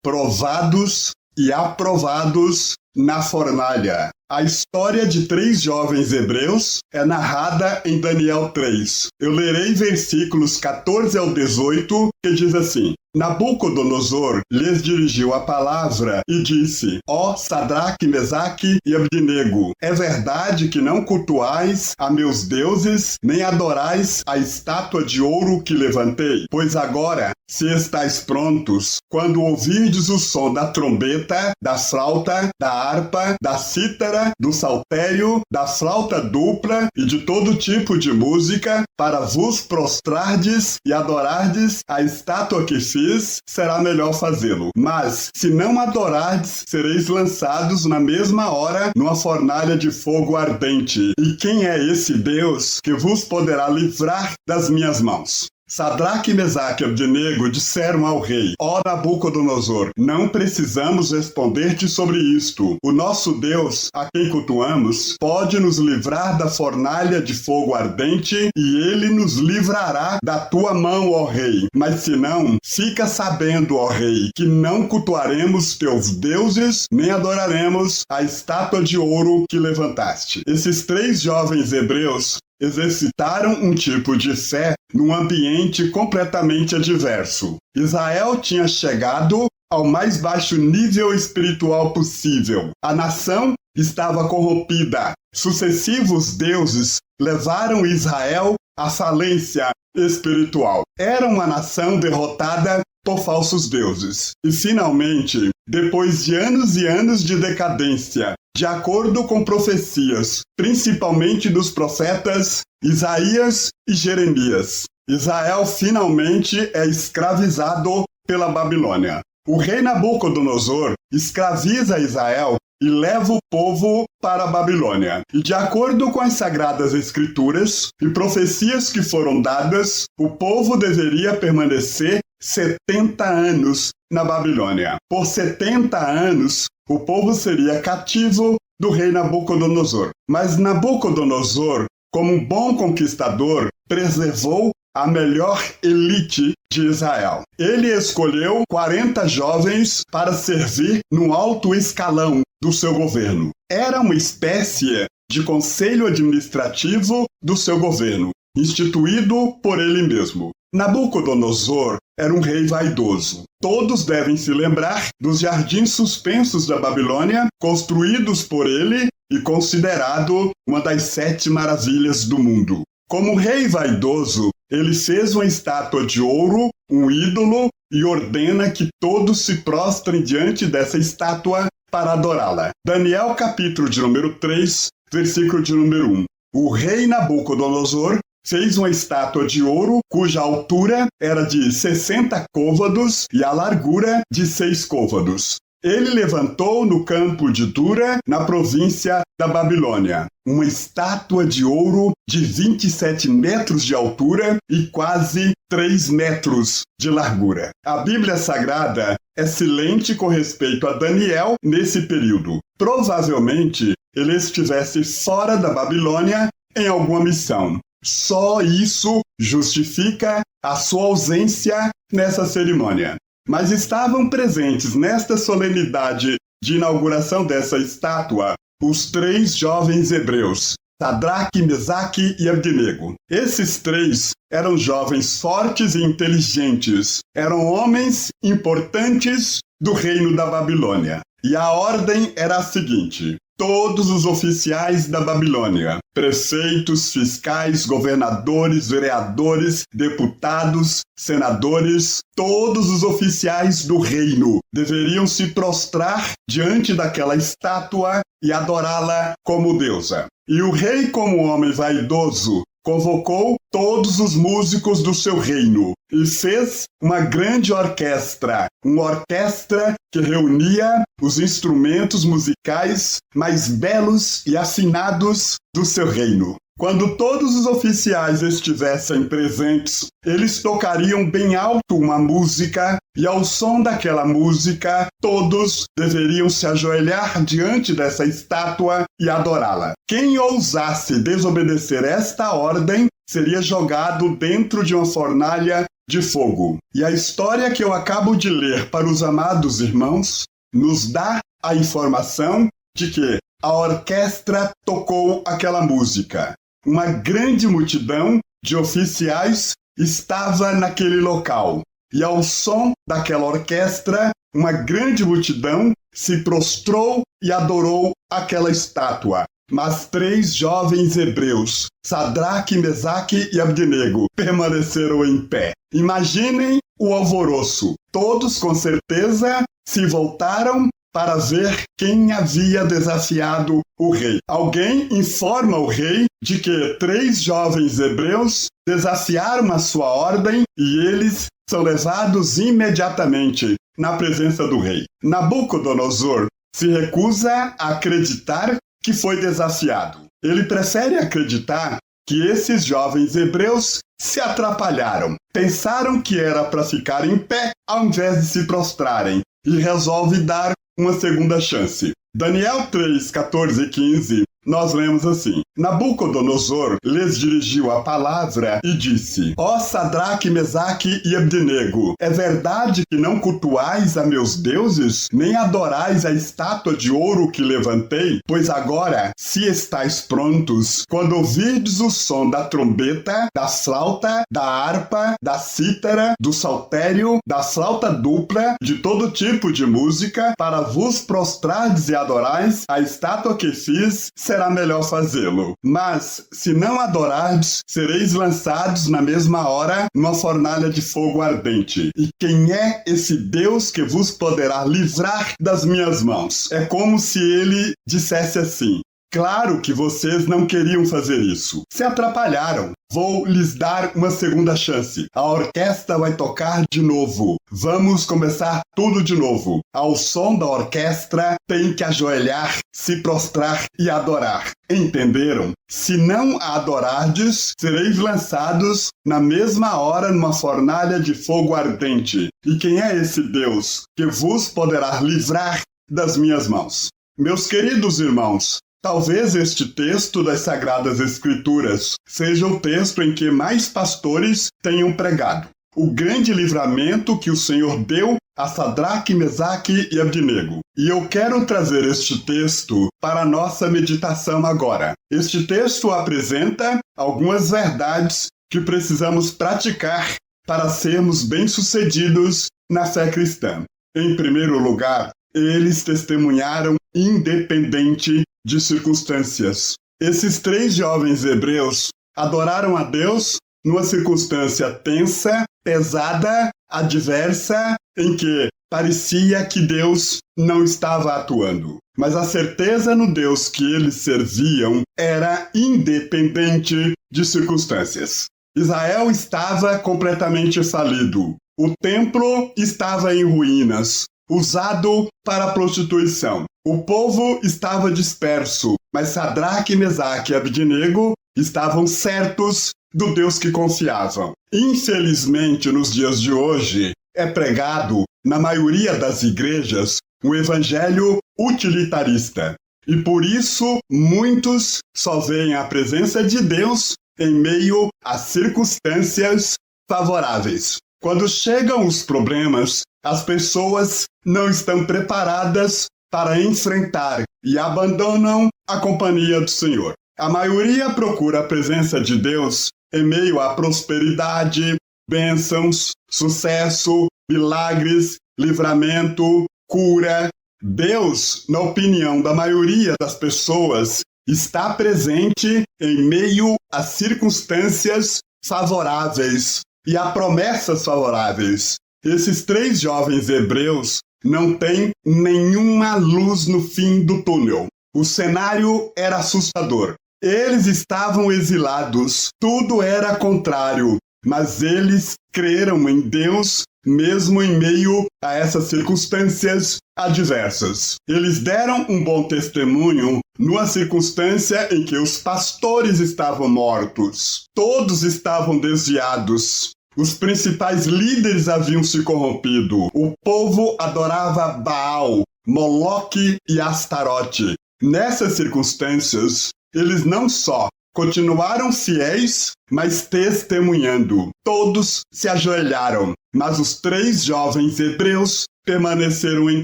provados e aprovados na fornalha. A história de 3 jovens hebreus é narrada em Daniel 3. Eu lerei versículos 14 ao 18, que diz assim: Nabucodonosor lhes dirigiu a palavra e disse: Ó Sadraque, Mesaque e Abdenego, é verdade que não cultuais a meus deuses, nem adorais a estátua de ouro que levantei? Pois agora, se estáis prontos, quando ouvirdes o som da trombeta, da flauta, da harpa, da cítara, do saltério, da flauta dupla e de todo tipo de música, para vos prostrardes e adorardes a estátua que fiz, será melhor fazê-lo. Mas, se não adorardes, sereis lançados na mesma hora numa fornalha de fogo ardente. E quem é esse Deus que vos poderá livrar das minhas mãos? Sadraque, Mesaque e Abdenego disseram ao rei: Ó Nabucodonosor, não precisamos responder-te sobre isto. O nosso Deus, a quem cultuamos, pode nos livrar da fornalha de fogo ardente e ele nos livrará da tua mão, ó rei. Mas se não, fica sabendo, ó rei, que não cultuaremos teus deuses, nem adoraremos a estátua de ouro que levantaste. Esses 3 jovens hebreus exercitaram um tipo de fé num ambiente completamente adverso. Israel tinha chegado ao mais baixo nível espiritual possível. A nação estava corrompida. Sucessivos deuses levaram Israel à falência espiritual. Era uma nação derrotada por falsos deuses. E finalmente, depois de anos e anos de decadência, de acordo com profecias, principalmente dos profetas Isaías e Jeremias, Israel finalmente é escravizado pela Babilônia. O rei Nabucodonosor escraviza Israel e leva o povo para a Babilônia. E de acordo com as Sagradas Escrituras e profecias que foram dadas, o povo deveria permanecer 70 anos na Babilônia. Por 70 anos, o povo seria cativo do rei Nabucodonosor. Mas Nabucodonosor, como um bom conquistador, preservou a melhor elite de Israel. Ele escolheu 40 jovens para servir no alto escalão do seu governo. Era uma espécie de conselho administrativo do seu governo, instituído por ele mesmo. Nabucodonosor era um rei vaidoso. Todos devem se lembrar dos jardins suspensos da Babilônia, construídos por ele e considerado uma das 7 maravilhas do mundo. Como rei vaidoso, ele fez uma estátua de ouro, um ídolo, e ordena que todos se prostrem diante dessa estátua para adorá-la. Daniel capítulo de número 3, versículo de número 1. O rei Nabucodonosor fez uma estátua de ouro cuja altura era de 60 côvados e a largura de 6 côvados. Ele levantou no campo de Dura, na província da Babilônia, uma estátua de ouro de 27 metros de altura e quase 3 metros de largura. A Bíblia Sagrada é silente com respeito a Daniel nesse período. Provavelmente, ele estivesse fora da Babilônia em alguma missão. Só isso justifica a sua ausência nessa cerimônia. Mas estavam presentes nesta solenidade de inauguração dessa estátua os 3 jovens hebreus, Sadraque, Mesaque e Abdenego. Esses 3 eram jovens fortes e inteligentes, eram homens importantes do reino da Babilônia. E a ordem era a seguinte: todos os oficiais da Babilônia, prefeitos, fiscais, governadores, vereadores, deputados, senadores, todos os oficiais do reino deveriam se prostrar diante daquela estátua e adorá-la como deusa. E o rei, como homem vaidoso, convocou todos os músicos do seu reino e fez uma grande orquestra, uma orquestra que reunia os instrumentos musicais mais belos e afinados do seu reino. Quando todos os oficiais estivessem presentes, eles tocariam bem alto uma música, e ao som daquela música, todos deveriam se ajoelhar diante dessa estátua e adorá-la. Quem ousasse desobedecer esta ordem seria jogado dentro de uma fornalha de fogo. E a história que eu acabo de ler para os amados irmãos nos dá a informação de que a orquestra tocou aquela música. Uma grande multidão de oficiais estava naquele local. E ao som daquela orquestra, uma grande multidão se prostrou e adorou aquela estátua. Mas 3 jovens hebreus, Sadraque, Mesaque e Abdenego, permaneceram em pé. Imaginem o alvoroço. Todos, com certeza, se voltaram para ver quem havia desafiado o rei. Alguém informa o rei de que 3 jovens hebreus desafiaram a sua ordem e eles são levados imediatamente na presença do rei. Nabucodonosor se recusa a acreditar que foi desafiado. Ele prefere acreditar que esses jovens hebreus se atrapalharam, pensaram que era para ficar em pé ao invés de se prostrarem e resolve dar uma segunda chance. Daniel 3, 14 e 15, nós lemos assim: Nabucodonosor lhes dirigiu a palavra e disse: Ó Sadraque, Mesaque e Abdenego, é verdade que não cultuais a meus deuses, nem adorais a estátua de ouro que levantei? Pois agora, se estáis prontos, quando ouvirdes o som da trombeta, da flauta, da harpa, da cítara, do saltério, da flauta dupla, de todo tipo de música, para vos prostrardes e adorais a estátua que fiz, será melhor fazê-lo. Mas, se não adorardes, sereis lançados na mesma hora numa fornalha de fogo ardente. E quem é esse Deus que vos poderá livrar das minhas mãos? É como se ele dissesse assim: claro que vocês não queriam fazer isso. Se atrapalharam. Vou lhes dar uma segunda chance. A orquestra vai tocar de novo. Vamos começar tudo de novo. Ao som da orquestra, tem que ajoelhar, se prostrar e adorar. Entenderam? Se não a adorardes, sereis lançados na mesma hora numa fornalha de fogo ardente. E quem é esse Deus que vos poderá livrar das minhas mãos? Meus queridos irmãos, talvez este texto das Sagradas Escrituras seja o texto em que mais pastores tenham pregado. O grande livramento que o Senhor deu a Sadraque, Mesaque e Abdenego. E eu quero trazer este texto para a nossa meditação agora. Este texto apresenta algumas verdades que precisamos praticar para sermos bem-sucedidos na fé cristã. Em primeiro lugar, eles testemunharam independente de circunstâncias. Esses 3 jovens hebreus adoraram a Deus numa circunstância tensa, pesada, adversa, em que parecia que Deus não estava atuando. Mas a certeza no Deus que eles serviam era independente de circunstâncias. Israel estava completamente falido. O templo estava em ruínas, usado para a prostituição. O povo estava disperso, mas Sadraque, Mesaque e Abdenego estavam certos do Deus que confiavam. Infelizmente, nos dias de hoje, é pregado, na maioria das igrejas, um evangelho utilitarista. E por isso, muitos só veem a presença de Deus em meio a circunstâncias favoráveis. Quando chegam os problemas, as pessoas não estão preparadas para enfrentar e abandonam a companhia do Senhor. A maioria procura a presença de Deus em meio à prosperidade, bênçãos, sucesso, milagres, livramento, cura. Deus, na opinião da maioria das pessoas, está presente em meio a circunstâncias favoráveis e a promessas favoráveis. Esses 3 jovens hebreus não têm nenhuma luz no fim do túnel. O cenário era assustador. Eles estavam exilados, tudo era contrário, mas eles creram em Deus mesmo em meio a essas circunstâncias adversas. Eles deram um bom testemunho numa circunstância em que os pastores estavam mortos. Todos estavam desviados. Os principais líderes haviam se corrompido. O povo adorava Baal, Moloque e Astarote. Nessas circunstâncias, eles não só continuaram fiéis, mas testemunhando. Todos se ajoelharam, mas os 3 jovens hebreus permaneceram em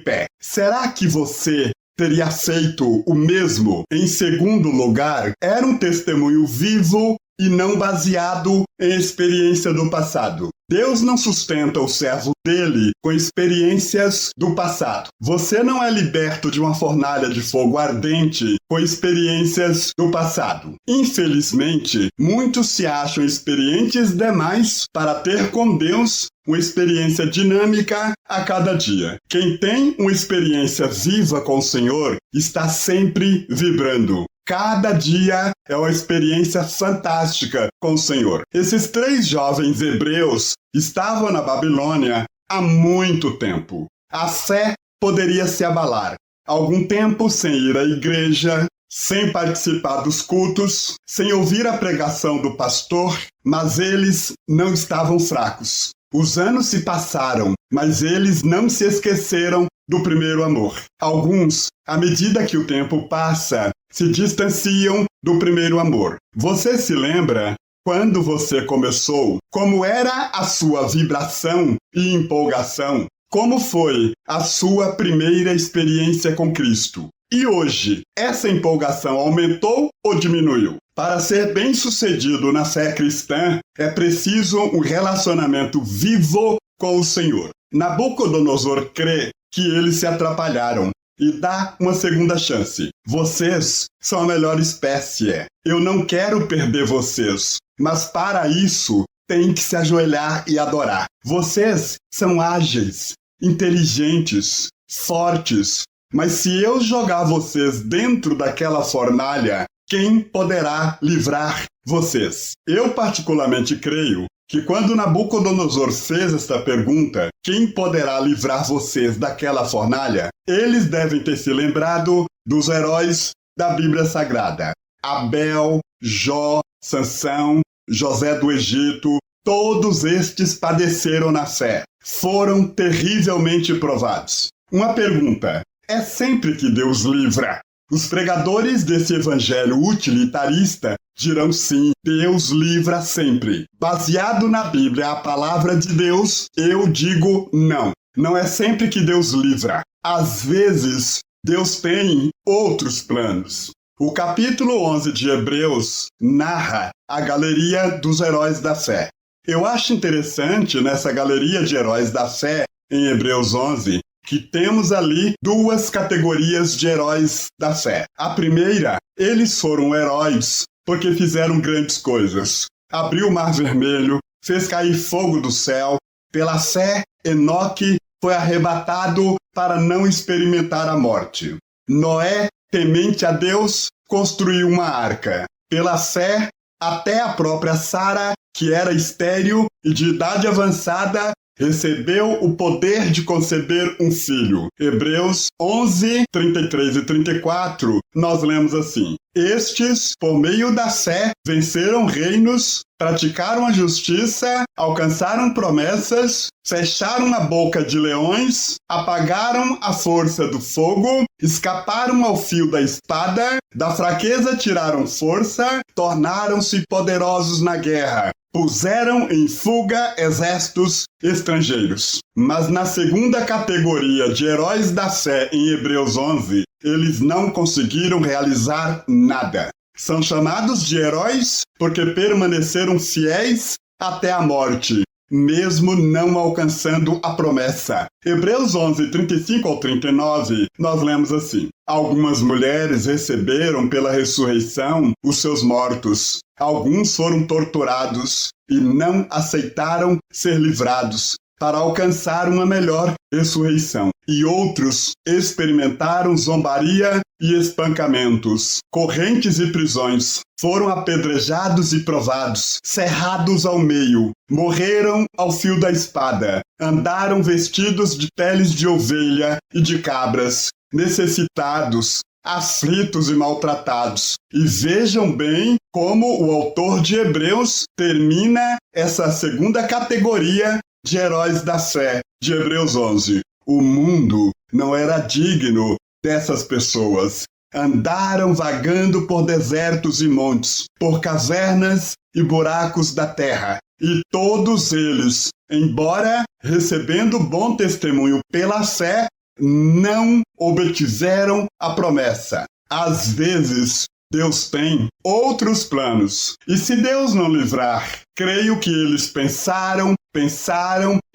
pé. Será que você teria feito o mesmo? Em segundo lugar, era um testemunho vivo e não baseado em experiência do passado. Deus não sustenta o servo dele com experiências do passado. Você não é liberto de uma fornalha de fogo ardente com experiências do passado. Infelizmente, muitos se acham experientes demais para ter com Deus uma experiência dinâmica a cada dia. Quem tem uma experiência viva com o Senhor está sempre vibrando. Cada dia é uma experiência fantástica com o Senhor. Esses 3 jovens hebreus estavam na Babilônia há muito tempo. A fé poderia se abalar. Algum tempo sem ir à igreja, sem participar dos cultos, sem ouvir a pregação do pastor, mas eles não estavam fracos. Os anos se passaram, mas eles não se esqueceram do primeiro amor. Alguns, à medida que o tempo passa, se distanciam do primeiro amor. Você se lembra quando você começou? Como era a sua vibração e empolgação? Como foi a sua primeira experiência com Cristo? E hoje, essa empolgação aumentou ou diminuiu? Para ser bem-sucedido na fé cristã, é preciso um relacionamento vivo com o Senhor. Nabucodonosor crê que eles se atrapalharam e dá uma segunda chance. Vocês são a melhor espécie. Eu não quero perder vocês, mas para isso tem que se ajoelhar e adorar. Vocês são ágeis, inteligentes, fortes, mas se eu jogar vocês dentro daquela fornalha, quem poderá livrar vocês? Eu particularmente creio que quando Nabucodonosor fez esta pergunta, quem poderá livrar vocês daquela fornalha? Eles devem ter se lembrado dos heróis da Bíblia Sagrada. Abel, Jó, Sansão, José do Egito, todos estes padeceram na fé. Foram terrivelmente provados. Uma pergunta: é sempre que Deus livra? Os pregadores desse evangelho utilitarista dirão sim, Deus livra sempre. Baseado na Bíblia, a palavra de Deus, eu digo não. Não é sempre que Deus livra. Às vezes, Deus tem outros planos. O capítulo 11 de Hebreus narra a galeria dos heróis da fé. Eu acho interessante nessa galeria de heróis da fé, em Hebreus 11, que temos ali 2 categorias de heróis da fé. A primeira, eles foram heróis porque fizeram grandes coisas. Abriu o Mar Vermelho, fez cair fogo do céu. Pela fé, Enoque foi arrebatado para não experimentar a morte. Noé, temente a Deus, construiu uma arca. Pela fé, até a própria Sara, que era estéril e de idade avançada, recebeu o poder de conceber um filho. Hebreus 11, 33 e 34, nós lemos assim: Estes, por meio da fé, venceram reinos, praticaram a justiça, alcançaram promessas, fecharam a boca de leões, apagaram a força do fogo, escaparam ao fio da espada, da fraqueza tiraram força, tornaram-se poderosos na guerra. Puseram em fuga exércitos estrangeiros. Mas na segunda categoria de heróis da fé em Hebreus 11, eles não conseguiram realizar nada. São chamados de heróis porque permaneceram fiéis até a morte, mesmo não alcançando a promessa. Hebreus 11, 35 ao 39, nós lemos assim: Algumas mulheres receberam pela ressurreição os seus mortos. Alguns foram torturados e não aceitaram ser livrados para alcançar uma melhor ressurreição. E outros experimentaram zombaria e espancamentos, correntes e prisões. Foram apedrejados e provados, cerrados ao meio, morreram ao fio da espada, andaram vestidos de peles de ovelha e de cabras, necessitados, aflitos e maltratados. E vejam bem como o autor de Hebreus termina essa segunda categoria de heróis da fé, de Hebreus 11. O mundo não era digno dessas pessoas. Andaram vagando por desertos e montes, por cavernas e buracos da terra. E todos eles, embora recebendo bom testemunho pela fé, não obtiveram a promessa. Às vezes, Deus tem outros planos. E se Deus não livrar, creio que eles pensaram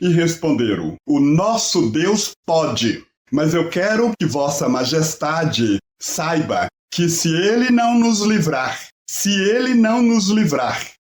e responderam: o nosso Deus pode. Mas eu quero que Vossa Majestade saiba que se Ele não nos livrar,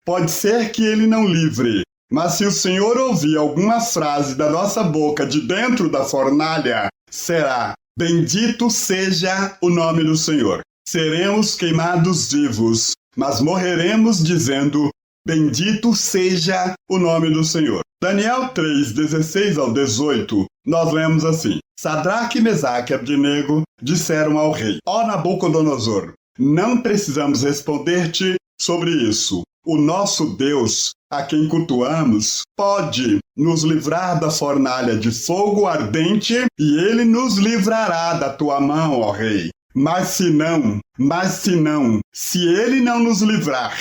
pode ser que Ele não livre, mas se o Senhor ouvir alguma frase da nossa boca de dentro da fornalha, será: bendito seja o nome do Senhor. Seremos queimados vivos, mas morreremos dizendo: bendito seja o nome do Senhor. Daniel 3, 16 ao 18, nós lemos assim: Sadraque, Mesaque e Abdenego disseram ao rei: Ó Nabucodonosor, não precisamos responder-te sobre isso. O nosso Deus, a quem cultuamos, pode nos livrar da fornalha de fogo ardente e ele nos livrará da tua mão, ó rei. Mas se não, se ele não nos livrar,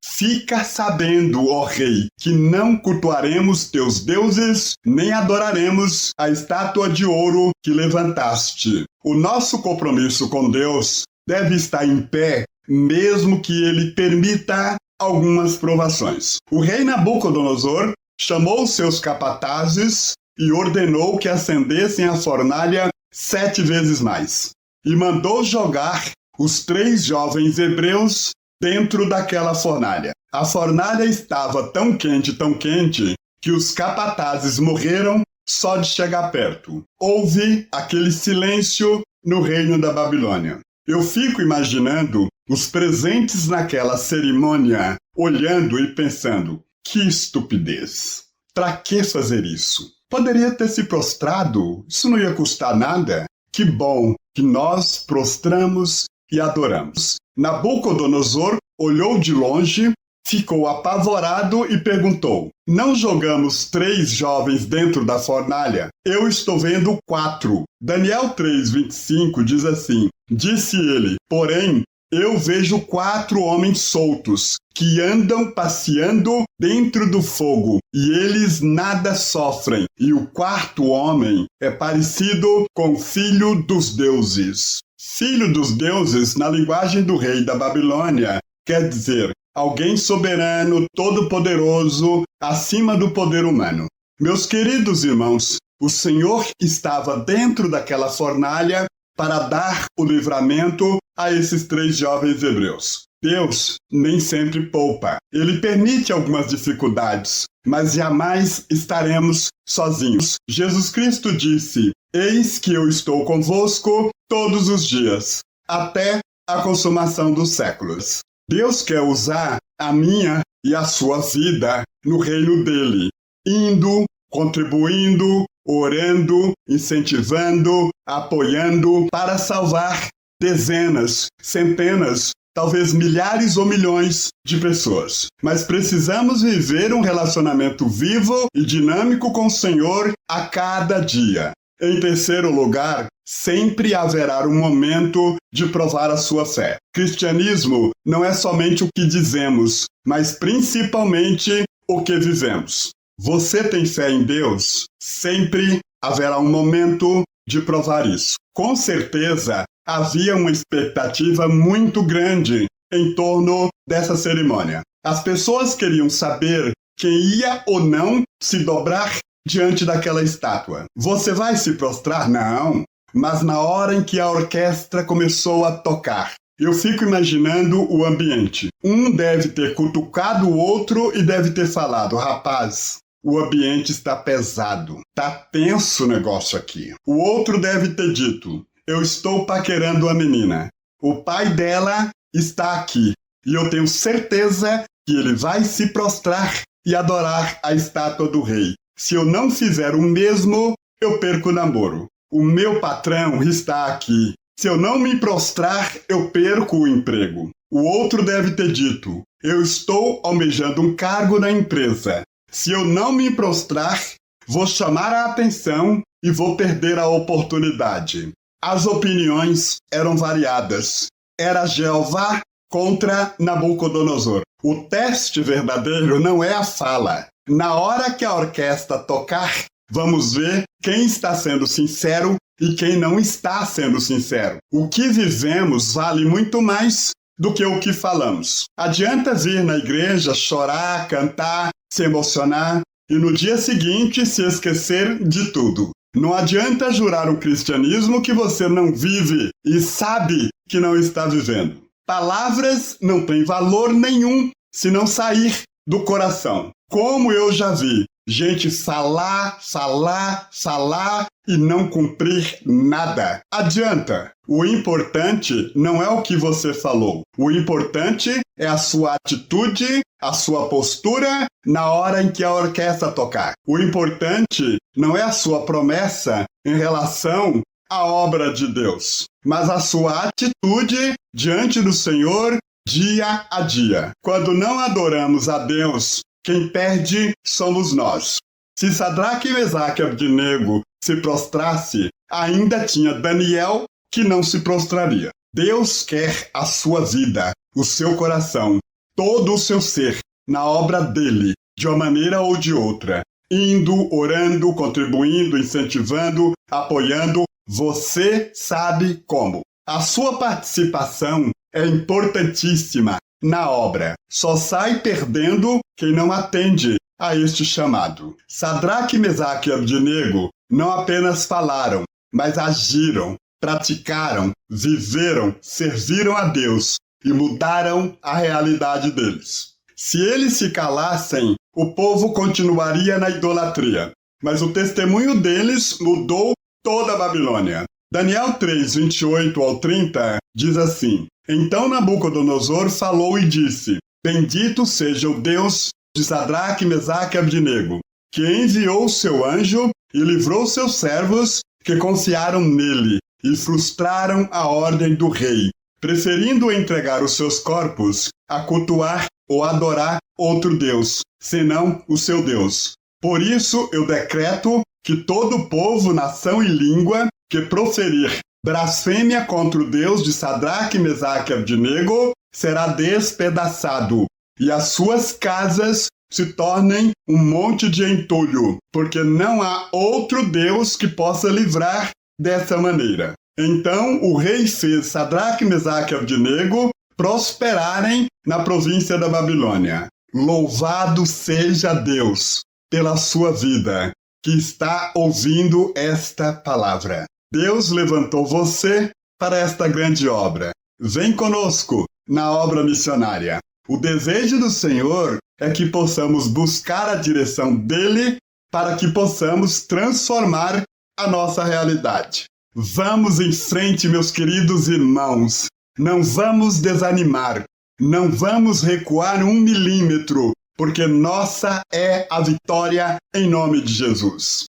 fica sabendo, ó rei, que não cultuaremos teus deuses, nem adoraremos a estátua de ouro que levantaste. O nosso compromisso com Deus deve estar em pé, mesmo que ele permita algumas provações. O rei Nabucodonosor chamou seus capatazes e ordenou que acendessem a fornalha 7 vezes mais, e mandou jogar os 3 jovens hebreus dentro daquela fornalha. A fornalha estava tão quente, que os capatazes morreram só de chegar perto. Houve aquele silêncio no reino da Babilônia. Eu fico imaginando os presentes naquela cerimônia, olhando e pensando: que estupidez! Para que fazer isso? Poderia ter se prostrado, isso não ia custar nada. Que bom que nós prostramos e adoramos. Nabucodonosor olhou de longe, ficou apavorado e perguntou: não jogamos 3 jovens dentro da fornalha? Eu estou vendo 4. Daniel 3:25 diz assim: disse ele, porém, eu vejo 4 homens soltos, que andam passeando dentro do fogo, e eles nada sofrem. E o 4º homem é parecido com o filho dos deuses. Filho dos deuses, na linguagem do rei da Babilônia, quer dizer alguém soberano, todo-poderoso, acima do poder humano. Meus queridos irmãos, o Senhor estava dentro daquela fornalha para dar o livramento a esses 3 jovens hebreus. Deus nem sempre poupa. Ele permite algumas dificuldades, mas jamais estaremos sozinhos. Jesus Cristo disse: eis que eu estou convosco todos os dias, até a consumação dos séculos. Deus quer usar a minha e a sua vida no reino dele, indo, contribuindo, orando, incentivando, apoiando para salvar dezenas, centenas, talvez milhares ou milhões de pessoas. Mas precisamos viver um relacionamento vivo e dinâmico com o Senhor a cada dia. Em terceiro lugar, sempre haverá um momento de provar a sua fé. Cristianismo não é somente o que dizemos, mas principalmente o que vivemos. Você tem fé em Deus? Sempre haverá um momento de provar isso. Com certeza, havia uma expectativa muito grande em torno dessa cerimônia. As pessoas queriam saber quem ia ou não se dobrar diante daquela estátua. Você vai se prostrar? Não. Mas na hora em que a orquestra começou a tocar, eu fico imaginando o ambiente. Um deve ter cutucado o outro e deve ter falado: rapaz, o ambiente está pesado, está tenso o negócio aqui. O outro deve ter dito: eu estou paquerando a menina. O pai dela está aqui e eu tenho certeza que ele vai se prostrar e adorar a estátua do rei. Se eu não fizer o mesmo, eu perco o namoro. O meu patrão está aqui. Se eu não me prostrar, eu perco o emprego. O outro deve ter dito: eu estou almejando um cargo na empresa. Se eu não me prostrar, vou chamar a atenção e vou perder a oportunidade. As opiniões eram variadas. Era Jeová contra Nabucodonosor. O teste verdadeiro não é a fala. Na hora que a orquestra tocar, vamos ver quem está sendo sincero e quem não está sendo sincero. O que vivemos vale muito mais do que o que falamos. Adianta vir na igreja, chorar, cantar, se emocionar e no dia seguinte se esquecer de tudo. Não adianta jurar um cristianismo que você não vive e sabe que não está vivendo. Palavras não têm valor nenhum se não sair do coração. Como eu já vi gente falar e não cumprir nada. Adianta. O importante não é o que você falou. O importante é a sua atitude, a sua postura na hora em que a orquestra tocar. O importante não é a sua promessa em relação à obra de Deus, mas a sua atitude diante do Senhor dia a dia. Quando não adoramos a Deus, quem perde somos nós. Se Sadraque, Mesaque e Abdenego se prostrasse, ainda tinha Daniel que não se prostraria. Deus quer a sua vida, o seu coração, todo o seu ser, na obra dele, de uma maneira ou de outra. Indo, orando, contribuindo, incentivando, apoiando, você sabe como. A sua participação é importantíssima na obra. Só sai perdendo quem não atende a este chamado. Sadraque, Mesaque e Abdenego não apenas falaram, mas agiram, praticaram, viveram, serviram a Deus e mudaram a realidade deles. Se eles se calassem, o povo continuaria na idolatria, mas o testemunho deles mudou toda a Babilônia. Daniel 3, 28 ao 30 diz assim: Então Nabucodonosor falou e disse: Bendito seja o Deus de Sadraque, Mesaque e Abdenego, que enviou seu anjo e livrou seus servos que confiaram nele e frustraram a ordem do rei, preferindo entregar os seus corpos a cultuar ou adorar outro Deus, senão o seu Deus. Por isso eu decreto que todo povo, nação e língua que proferir blasfêmia contra o Deus de Sadraque, Mesaque e Abdenego será despedaçado, e as suas casas se tornem um monte de entulho, porque não há outro Deus que possa livrar dessa maneira. Então o rei fez Sadraque, Mesaque e Abdenego prosperarem na província da Babilônia. Louvado seja Deus pela sua vida, que está ouvindo esta palavra. Deus levantou você para esta grande obra. Vem conosco na obra missionária. O desejo do Senhor é que possamos buscar a direção dele para que possamos transformar a nossa realidade. Vamos em frente, meus queridos irmãos. Não vamos desanimar. Não vamos recuar 1 milímetro, porque nossa é a vitória em nome de Jesus.